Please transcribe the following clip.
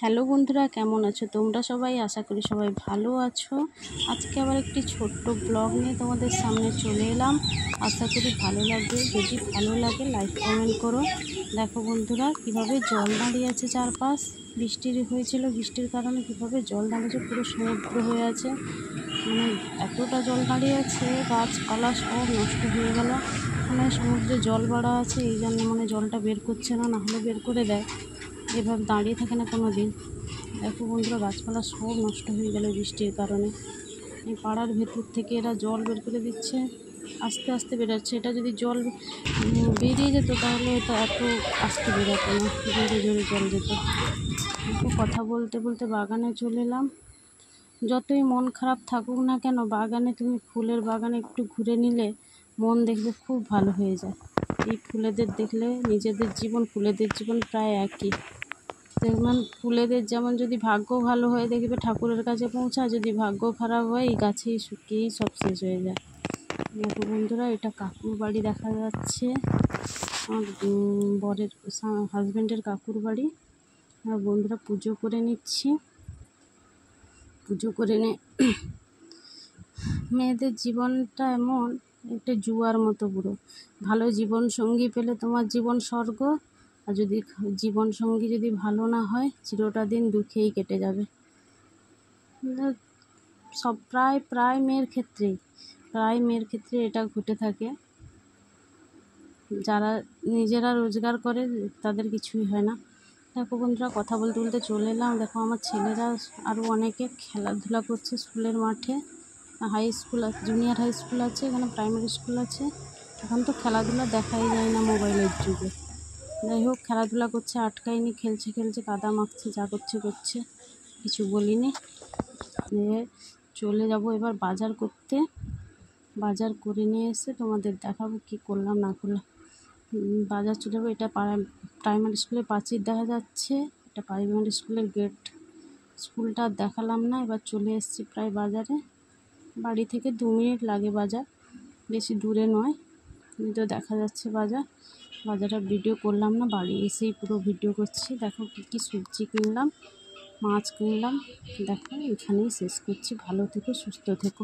Hello বন্ধুরা, কেমন আছো তোমরা সবাই? আশা করি সবাই ভালো আছো। আজকে আবার একটি ছোট্ট ব্লগ নিয়ে তোমাদের সামনে চলে এলাম। আশা করি ভালো লাগবে। যদি ভালো লাগে লাইক কমেন্ট করো। দেখো বন্ধুরা, কিভাবে জল দাঁড়িয়ে আছে চারপাশ। বৃষ্টির হয়েছিল, বৃষ্টির কারণে কিভাবে জল দাঁড়িয়েছে, পুরো সমুদ্র হয়ে আছে। মানে এতটা জল দাঁড়িয়ে আছে, গাছপালা সব নষ্ট হয়ে গেল। মানে সমুদ্রে জল বাড়া আছে, এই জন্য মানে জলটা বের করছে না, নাহলে বের করে দেয়। এভাবে দাঁড়িয়ে থাকে না কোনো দিন। দেখো বন্ধুরা, গাছপালা সব নষ্ট হয়ে গেল বৃষ্টির কারণে। এই পাড়ার ভেতর থেকে এরা জল বের করে দিচ্ছে, আস্তে আস্তে বেরোচ্ছে। এটা যদি জল বেরিয়ে যেত তাহলে হয়তো এত আস্তে বেরোতো না, জোরে জোরে জল যেত। একটু কথা বলতে বলতে বাগানে চলে এলাম। যতই মন খারাপ থাকুক না কেন, বাগানে তুমি ফুলের বাগানে একটু ঘুরে নিলে মন দেখবে খুব ভালো হয়ে যায়। এই ফুলেদের দেখলে নিজেদের জীবন, ফুলেদের জীবন প্রায় একই। যেমন ফুলেদের যেমন যদি ভাগ্য ভালো হয় দেখবে ঠাকুরের কাছে পৌঁছায়, যদি ভাগ্য খারাপ হয় এই গাছেই শুকিয়েই সব শেষ হয়ে যায়। দেখো বন্ধুরা, এটা কাকুর বাড়ি দেখা যাচ্ছে, আমার বরের হাজব্যান্ডের কাকুর বাড়ি। আর বন্ধুরা, পুজো করে নিচ্ছি। পুজো করে মেয়েদের জীবনটা এমন একটা জুয়ার মতো পুরো। ভালো জীবন সঙ্গী পেলে তোমার জীবন স্বর্গ, আর যদি জীবন সঙ্গী যদি ভালো না হয় চিরটা দিন দুঃখেই কেটে যাবে। সব প্রায় মেয়ের ক্ষেত্রে এটা ঘটে থাকে। যারা নিজেরা রোজগার করে তাদের কিছুই হয় না। দেখো বন্ধুরা, কথা বলতে বলতে চলে এলাম। দেখো আমার ছেলেরা আরও অনেকে খেলাধুলা করছে স্কুলের মাঠে। হাই স্কুল আছে, জুনিয়র হাই স্কুল আছে, এখানে প্রাইমারি স্কুল আছে। এখন তো খেলাধুলা দেখাই যায় না মোবাইলের যুগে। যাই হোক, খেলাধুলা করছে, আটকায়নি, খেলছে কাদা মাখছে, যা করছে। কিছু বলিনি। চলে যাব এবার বাজার করতে। বাজার করে নিয়ে এসে তোমাদের দেখাবো কি করলাম না করলাম। বাজার চলে যাবো। এটা প্রাইমারি স্কুলের প্রাচীর দেখা যাচ্ছে, এটা প্রাইমারি স্কুলের গেট। স্কুলটা দেখালাম না। এবার চলে এসেছি প্রায় বাজারে। বাড়ি থেকে 2 মিনিট লাগে বাজার, বেশি দূরে নয়। তো দেখা যাচ্ছে বাজারে ভিডিও করলাম না, বাড়ি এসেই পুরো ভিডিও করছি। দেখো কী সবজি কিনলাম, মাছ কিনলাম। দেখো এখানেই শেষ করছি। ভালো থেকো, সুস্থ থেকো।